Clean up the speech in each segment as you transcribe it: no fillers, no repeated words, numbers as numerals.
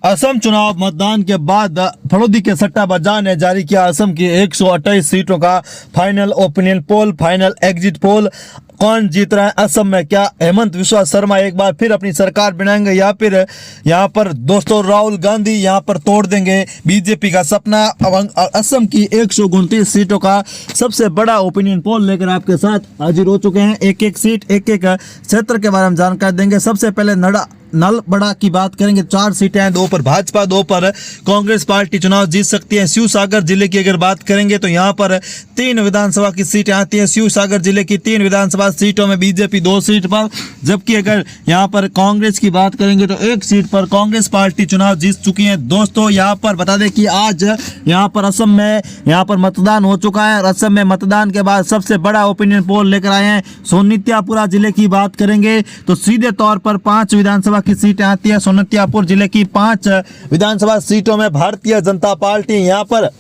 असम चुनाव मतदान के बाद फरोदी के सट्टाबाजार ने जारी किया असम की 128 सीटों का final opinion poll, final exit poll. कौन जीत रहा है असम में? क्या हेमंत बिस्वा शर्मा एक बार फिर अपनी सरकार बनाएंगे या फिर यहाँ पर दोस्तों राहुल गांधी यहाँ पर तोड़ देंगे बीजेपी का सपना? असम की 129 सीटों का सबसे बड़ा ओपिनियन पोल लेकर आपके साथ हाजिर हो चुके हैं। एक एक सीट, एक एक क्षेत्र के बारे में जानकारी देंगे। सबसे पहले नलबड़ा की बात करेंगे। 4 सीटें हैं, 2 पर भाजपा, 2 पर कांग्रेस पार्टी चुनाव जीत सकती है। शिवसागर जिले की अगर बात करेंगे तो यहाँ पर 3 विधानसभा की सीटें आती हैं। शिवसागर जिले की 3 विधानसभा सीटों में बीजेपी 2 सीट पर, जबकि अगर यहाँ पर कांग्रेस की बात करेंगे तो 1 सीट पर कांग्रेस पार्टी चुनाव जीत चुकी है। दोस्तों यहाँ पर बता दें कि आज यहाँ पर असम में यहाँ पर मतदान हो चुका है और असम में मतदान के बाद सबसे बड़ा ओपिनियन पोल लेकर आए हैं। सोनित्यापुरा जिले की बात करेंगे तो सीधे तौर पर 5 विधानसभा की सीटें आती है। सोनित्यापुर जिले की 5 विधानसभा सीटों में भारतीय जनता पार्टी यहाँ पर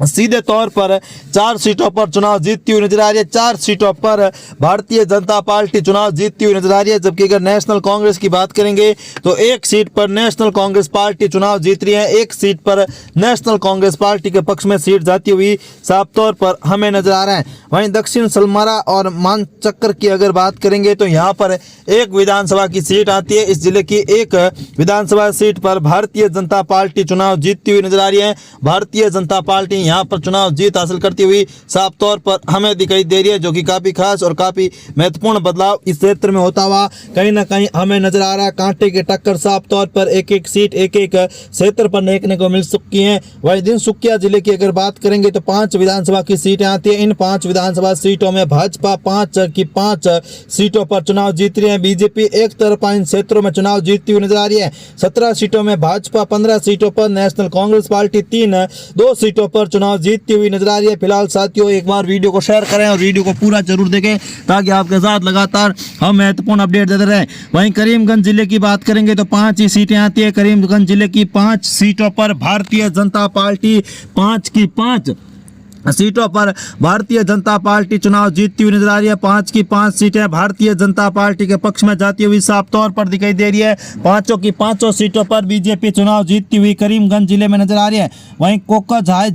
सीधे तौर पर 4 सीटों पर चुनाव जीतती हुई नजर आ रही है। 4 सीटों पर भारतीय जनता पार्टी चुनाव जीतती हुई नजर आ रही है। जबकि अगर नेशनल कांग्रेस की बात करेंगे तो 1 सीट पर नेशनल कांग्रेस पार्टी चुनाव जीत रही है। 1 सीट पर नेशनल कांग्रेस पार्टी के पक्ष में सीट जाती हुई साफ तौर पर हमें नजर आ रहा है। वहीं दक्षिण सलमारा और मानचक्कर की अगर बात करेंगे तो यहाँ पर 1 विधानसभा की सीट आती है। इस जिले की 1 विधानसभा सीट पर भारतीय जनता पार्टी चुनाव जीतती हुई नजर आ रही है। भारतीय जनता पार्टी यहाँ पर चुनाव जीत हासिल करती हुई साफ तौर पर हमें दिखाई दे रही है, जो कि काफी खास और काफी महत्वपूर्ण बदलाव इस क्षेत्र में होता हुआ कहीं ना कहीं हमें नजर आ रहा है। कांटे की टक्कर साफ तौर पर 1-1 सीट, 1-1 क्षेत्र पर देखने को मिल चुकी है। वहीं तिनसुकिया जिले की अगर बात करेंगे तो 5 विधानसभा की सीटें आती है। इन 5 विधानसभा सीटों में भाजपा 5 की 5 सीटों पर चुनाव जीत रही है। बीजेपी एक तरफा इन क्षेत्रों में चुनाव जीतती हुई नजर आ रही है। 17 सीटों में भाजपा, 15 सीटों पर नेशनल कांग्रेस पार्टी 2 सीटों पर चुनाव जीतती हुई नजर आ रही है। फिलहाल साथियों एक बार वीडियो को शेयर करें और वीडियो को पूरा जरूर देखें ताकि आपके साथ लगातार हम महत्वपूर्ण अपडेट देते रहें। वहीं करीमगंज जिले की बात करेंगे तो 5 ही सीटें आती है। करीमगंज जिले की 5 सीटों पर भारतीय जनता पार्टी 5 की 5 सीटों पर भारतीय जनता पार्टी चुनाव जीतती हुई नजर आ रही है। 5 की 5 सीटें भारतीय जनता पार्टी के पक्ष में जाती हुई साफ तौर पर दिखाई दे रही है। 5 की 5 सीटों पर बीजेपी चुनाव जीतती हुई करीमगंज जिले में नजर आ रही है। वहीं कोकराझार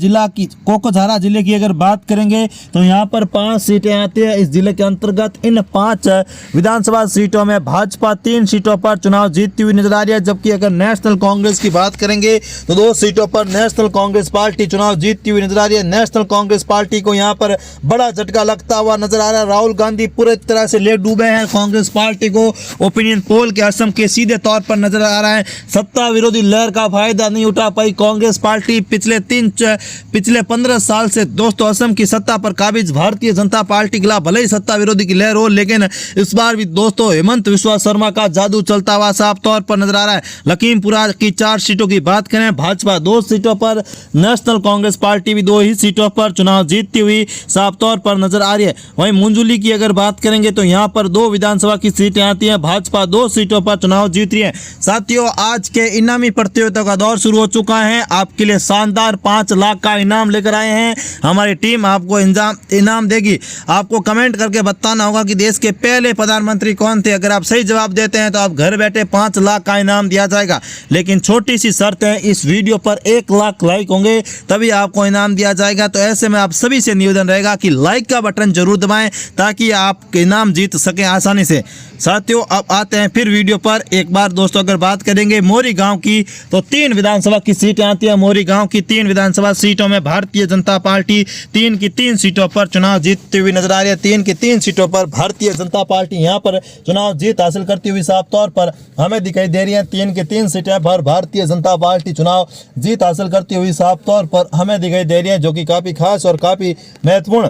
जिले की अगर बात करेंगे तो यहाँ पर 5 सीटें आती है। इस जिले के अंतर्गत इन 5 विधानसभा सीटों में भाजपा 3 सीटों पर चुनाव जीतती हुई नजर आ रही है। जबकि अगर नेशनल कांग्रेस की बात करेंगे तो 2 सीटों पर नेशनल कांग्रेस पार्टी चुनाव जीतती हुई नजर आ रही है। नेशनल कांग्रेस पार्टी को यहां पर बड़ा झटका लगता हुआ नजर आ रहा है। राहुल गांधी पूरे तरह से ले डूबे हैं कांग्रेस पार्टी को ओपिनियन पोल के असम के सीधे तौर पर नजर आ रहा है। सत्ता विरोधी लहर का फायदा नहीं उठा पाई कांग्रेस पार्टी। पिछले 15 साल से दोस्तों असम की सत्ता पर काबिज भारतीय जनता पार्टी के खिलाफ भले ही सत्ता विरोधी की लहर हो, लेकिन इस बार भी दोस्तों हेमंत बिस्वा शर्मा का जादू चलता हुआ साफ तौर पर नजर आ रहा है। लखीमपुरा की 4 सीटों की बात करें, भाजपा 2 सीटों पर, नेशनल कांग्रेस पार्टी भी 2 ही सीटों पर चुनाव जीतती हुई साफ तौर पर नजर आ रही है। वहीं मुंजुली की अगर बात करेंगे तो यहां पर 2 विधानसभा की सीटें आती हैं। भाजपा 2 सीटों पर चुनाव जीत रही है। साथियों आज के इनामी प्रतियोगिता का दौर शुरू हो चुका है। आपके लिए शानदार 5 लाख का इनाम लेकर आए हैं। हमारी टीम आपको इनाम देगी। आपको कमेंट करके बताना होगा कि देश के पहले प्रधानमंत्री कौन थे। अगर आप सही जवाब देते हैं तो आप घर बैठे 5 लाख का इनाम दिया जाएगा। लेकिन छोटी सी शर्त है, इस वीडियो पर 1 लाख लाइक होंगे तभी आपको इनाम दिया जाएगा। तो ऐसे में आप सभी से निवेदन रहेगा कि लाइक का बटन जरूर दबाएं ताकि आप इनाम जीत सकें आसानी से। साथियों अब आते हैं फिर वीडियो पर। एक बार दोस्तों अगर बात करेंगे मोरी गांव की तो 3 विधानसभा की सीटें आती है। मोरी गांव की 3 विधानसभा सीटों में भारतीय जनता पार्टी 3 की 3 सीटों पर चुनाव जीतती हुई नजर आ रही है। 3 की 3 सीटों पर भारतीय जनता पार्टी यहां पर चुनाव जीत हासिल करती हुई साफ तौर पर हमें दिखाई दे रही है। 3 की 3 सीटें पर भारतीय जनता पार्टी चुनाव जीत हासिल करती हुई साफ तौर पर हमें दिखाई दे रही है, जो कि काफी खास और काफी महत्वपूर्ण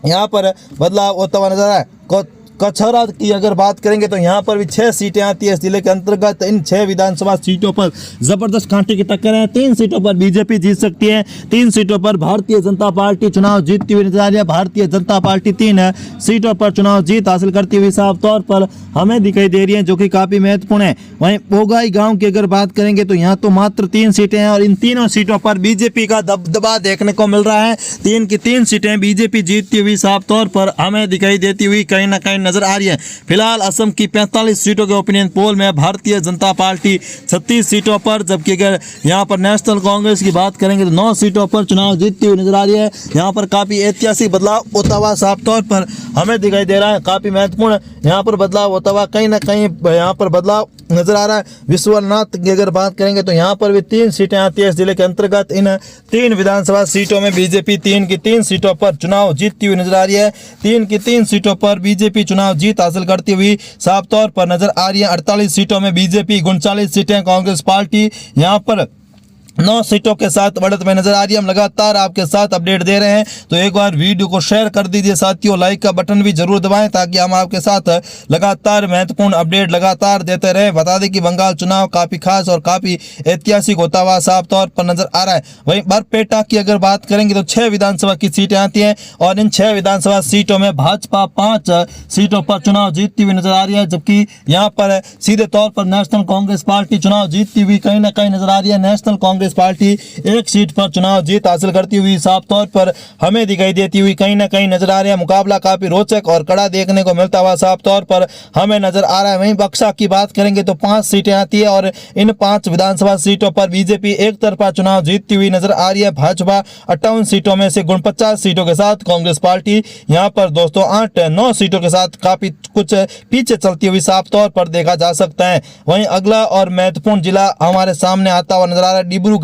यहाँ पर बदलाव होता हुआ नजर आ रहा है। कचहरा की अगर बात करेंगे तो यहाँ पर भी 6 सीटें आती है। इस जिले के अंतर्गत इन 6 विधानसभा सीटों पर जबरदस्त कांटे की टक्कर है। 3 सीटों पर बीजेपी जीत सकती है, 3 सीटों पर भारतीय जनता पार्टी चुनाव जीतती हुई नजर आ रही है। भारतीय जनता पार्टी 3 सीटों पर चुनाव जीत हासिल करती हुई साफ तौर पर हमें दिखाई दे रही है, जो कि काफी महत्वपूर्ण है। वहीं पोगाई गांव की अगर बात करेंगे तो यहाँ तो मात्र 3 सीटें हैं और इन तीनों सीटों पर बीजेपी का दबदबा देखने को मिल रहा है। 3 की 3 सीटें बीजेपी जीतती हुई साफ तौर पर हमें दिखाई देती हुई कहीं ना कहीं नजर आ रही है। फिलहाल असम की 45 सीटों के ओपिनियन पोल में भारतीय जनता पार्टी 36 सीटों पर, जबकि अगर यहाँ पर नेशनल कांग्रेस की बात करेंगे तो 9 सीटों पर चुनाव जीतती हुई नजर आ रही है। यहाँ पर काफी ऐतिहासिक बदलाव होता हुआ साफ तौर पर हमें दिखाई दे रहा है। काफी महत्वपूर्ण यहाँ पर बदलाव होता हुआ कहीं ना कहीं यहाँ पर बदलाव नजर आ रहा है। विश्वनाथ की अगर बात करेंगे तो यहाँ पर भी 3 सीटें आती है इस जिले के अंतर्गत। इन 3 विधानसभा सीटों में बीजेपी 3 की 3 सीटों पर चुनाव जीतती हुई नजर आ रही है। 3 की 3 सीटों पर बीजेपी चुनाव जीत हासिल करती हुई साफ तौर पर नजर आ रही है। 48 सीटों में बीजेपी, 39 सीटें कांग्रेस पार्टी यहाँ पर 9 सीटों के साथ बढ़त में नजर आ रही है। हम लगातार आपके साथ अपडेट दे रहे हैं, तो एक बार वीडियो को शेयर कर दीजिए साथियों, लाइक का बटन भी जरूर दबाएं ताकि हम आपके साथ लगातार महत्वपूर्ण अपडेट लगातार देते रहें। बता दें कि बंगाल चुनाव काफी खास और काफी ऐतिहासिक होता हुआ साफ तौर पर नजर आ रहा है। वहीं बरपेटा की अगर बात करेंगे तो 6 विधानसभा की सीटें आती हैं और इन 6 विधानसभा सीटों में भाजपा 5 सीटों पर चुनाव जीतती हुई नजर आ रही है, जबकि यहाँ पर सीधे तौर पर नेशनल कांग्रेस पार्टी चुनाव जीतती हुई कहीं ना कहीं नजर आ रही है। नेशनल कांग्रेस पार्टी 1 सीट पर चुनाव जीत हासिल करती हुई साफ तौर पर हमें दिखाई देती हुई कहीं ना कहीं नजर आ रही है। मुकाबला काफी रोचक और कड़ा देखने को मिलता हुआ साफ तौर पर हमें नजर आ रहा है। वहीं बक्सा की बात करेंगे तो 5 सीटें आती है और इन 5 विधानसभा सीटों पर बीजेपी एक तरफा चुनाव जीतती हुई नजर आ रही है। भाजपा 58 सीटों में से 49 सीटों के साथ, कांग्रेस पार्टी यहाँ पर दोस्तों 8-9 सीटों के साथ काफी कुछ पीछे चलती हुई साफ तौर पर देखा जा सकता है। वहीं अगला और महत्वपूर्ण जिला हमारे सामने आता हुआ नजर आ रहा है डिब्रूगढ़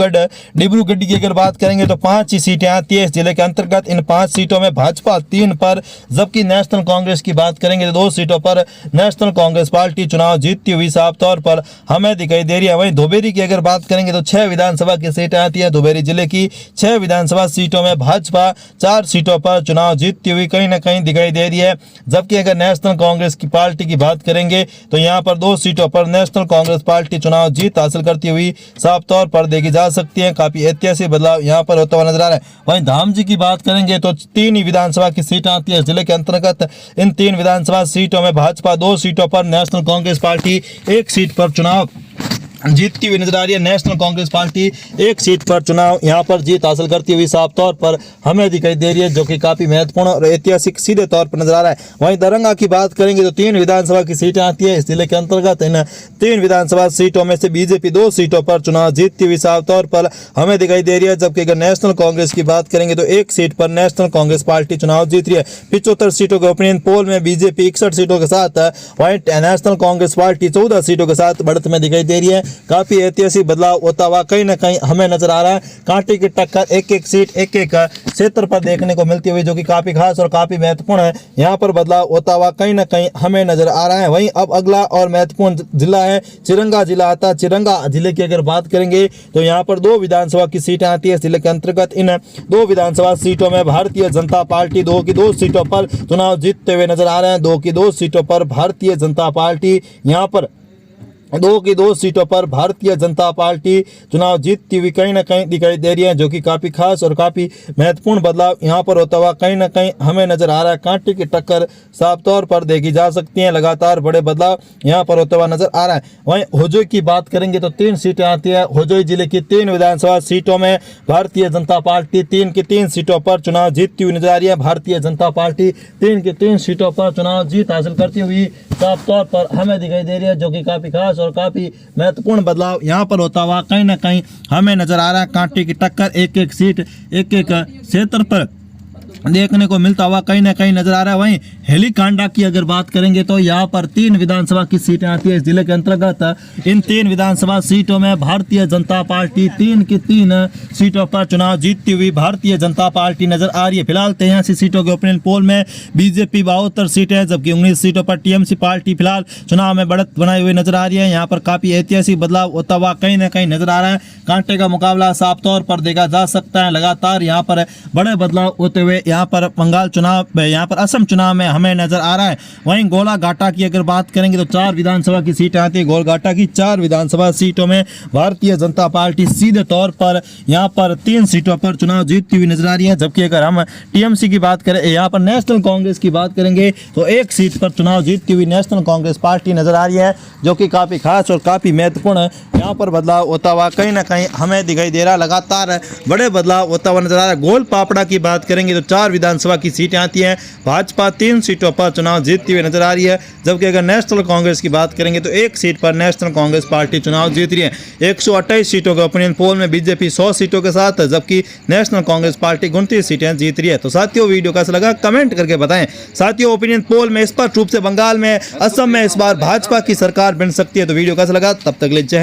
की अगर बात करेंगे तो 5 ही सीटें आती है इस जिले के अंतर्गत। इन 5 सीटों में भाजपा 3 पर, जबकि नेशनल कांग्रेस की बात करेंगे तो 2 सीटों पर नेशनल कांग्रेस पार्टी चुनाव जीतती हुई साफ तौर पर हमें दिखाई दे रही है। वहीं धोबेरी की अगर बात करेंगे तो 6 विधानसभा की सीटें आती है। धोबेरी जिले की 6 विधानसभा सीटों में भाजपा 4 सीटों पर चुनाव जीतती हुई कहीं ना कहीं दिखाई दे रही है, जबकि अगर नेशनल कांग्रेस की पार्टी की बात करेंगे तो यहाँ पर 2 सीटों पर नेशनल कांग्रेस पार्टी चुनाव जीत हासिल करती हुई साफ तौर पर देखी जा सकती है। काफी ऐतिहासिक बदलाव यहाँ पर होता हुआ नजर आ रहा है। वहीं धामजी की बात करेंगे तो 3 ही विधानसभा की सीटें आती है जिले के अंतर्गत। इन 3 विधानसभा सीटों में भाजपा 2 सीटों पर, नेशनल कांग्रेस पार्टी 1 सीट पर चुनाव जीतती हुई नजर आ रही है। नेशनल कांग्रेस पार्टी 1 सीट पर चुनाव यहाँ पर जीत हासिल करती हुई साफ तौर पर हमें दिखाई दे रही है, जो कि काफी महत्वपूर्ण और ऐतिहासिक सीधे तौर पर नजर आ रहा है। वहीं दरंगा की बात करेंगे तो 3 विधानसभा की सीटें आती है इस जिले के अंतर्गत। इन 3 विधानसभा सीटों में से बीजेपी 2 सीटों पर चुनाव जीतती हुई साफ तौर पर हमें दिखाई दे रही है, जबकि अगर नेशनल कांग्रेस की बात करेंगे तो 1 सीट पर नेशनल कांग्रेस पार्टी चुनाव जीत रही है। 75 सीटों के ओपिनियन पोल में बीजेपी 61 सीटों के साथ, वहीं नेशनल कांग्रेस पार्टी 14 सीटों के साथ बढ़त में दिखाई दे रही है। काफी ऐतिहासिक बदलाव होता हुआ कहीं ना कहीं हमें नजर आ रहा है। कांटे की टक्कर, एक सीट एक क्षेत्र पर देखने को मिलती हुई, जो कि काफी खास और काफी महत्वपूर्ण है। यहाँ पर बदलाव होता हुआ कहीं ना कहीं हमें नजर आ रहा है। वहीं अब अगला और महत्वपूर्ण जिला है चिरंगा जिला आता है। चिरंगा जिले की अगर बात करेंगे तो यहाँ पर 2 विधानसभा की सीटें आती है जिले के अंतर्गत। इन 2 विधानसभा सीटों में भारतीय जनता पार्टी 2 की 2 सीटों पर चुनाव जीतते हुए नजर आ रहे हैं। 2 की 2 सीटों पर भारतीय जनता पार्टी यहाँ पर 2 की 2 सीटों पर भारतीय जनता पार्टी चुनाव जीतती हुई कहीं ना कहीं दिखाई दे रही है, जो कि काफी खास और काफी महत्वपूर्ण बदलाव यहाँ पर होता हुआ कहीं ना कहीं हमें नजर आ रहा है। कांटे की टक्कर साफ तौर पर देखी जा सकती है। लगातार बड़े बदलाव यहाँ पर होता हुआ नजर आ रहा है। वहीं होजोई की बात करेंगे तो 3 सीटें आती है। होजोई जिले की 3 विधानसभा सीटों में भारतीय जनता पार्टी 3 की 3 सीटों पर चुनाव जीतती हुई नजर आ रही है। भारतीय जनता पार्टी 3 की 3 सीटों पर चुनाव जीत हासिल करती हुई साफ तौर पर हमें दिखाई दे रही है, जो कि काफी खास और काफी महत्वपूर्ण बदलाव यहाँ पर होता हुआ कहीं ना कहीं हमें नजर आ रहा है। कांटे की टक्कर, एक सीट एक क्षेत्र पर देखने को मिलता हुआ कहीं ना कहीं नजर आ रहा है। वहीं हेलीकांडा की अगर बात करेंगे तो यहाँ पर 3 विधानसभा की सीटें आती है इस जिले के अंतर्गत। इन 3 विधानसभा सीटों में भारतीय जनता पार्टी 3 की 3 सीटों पर चुनाव जीतती हुई भारतीय जनता पार्टी नजर आ रही है। फिलहाल 83 सीटों के ओपिनियन पोल में बीजेपी 72 सीटें, जबकि 19 सीटों पर टीएमसी पार्टी फिलहाल चुनाव में बढ़त बनाई हुई नजर आ रही है। यहाँ पर काफी ऐतिहासिक बदलाव होता हुआ कहीं ना कहीं नजर आ रहा है। कांटे का मुकाबला साफ तौर पर देखा जा सकता है। लगातार यहाँ पर बड़े बदलाव होते हुए यहाँ पर बंगाल चुनाव, यहाँ पर असम चुनाव में हमें नजर आ रहा है। वहीं गोलाघाटा की अगर बात करेंगे तो 4 विधानसभा की सीटें आती है। गोलाघाटा की 4 विधानसभा सीटों में भारतीय जनता पार्टी सीधे तौर पर यहाँ पर 3 सीटों पर चुनाव जीतती हुई नजर आ रही है, जबकि अगर हम टीएमसी की बात करें, यहाँ पर नेशनल कांग्रेस की बात करेंगे तो 1 सीट पर चुनाव जीतती हुई नेशनल कांग्रेस पार्टी नजर आ रही है, जो कि काफी खास और काफी महत्वपूर्ण है। यहाँ पर बदलाव होता हुआ कहीं ना कहीं हमें दिखाई दे रहा है। लगातार बड़े बदलाव होता हुआ नजर आ रहा है। गोल पापड़ा की बात करेंगे तो 4 4 विधानसभा की सीटें आती हैं। भाजपा 3 सीटों पर चुनाव जीतती हुई नजर आ रही है, जबकि अगर नेशनल कांग्रेस की बात करेंगे तो 1 सीट पर नेशनल कांग्रेस पार्टी चुनाव जीत रही है। 128 सीटों के ओपिनियन पोल में बीजेपी 100 सीटों के साथ, जबकि नेशनल कांग्रेस पार्टी 29 सीटें जीत रही है। तो साथियों, वीडियो कैसा लगा कमेंट करके बताएं। साथियों, ओपिनियन पोल में स्पष्ट रूप से बंगाल में, असम में इस बार भाजपा की सरकार बन सकती है। तो वीडियो कैसा लगा, तब तक ले जय हिंद।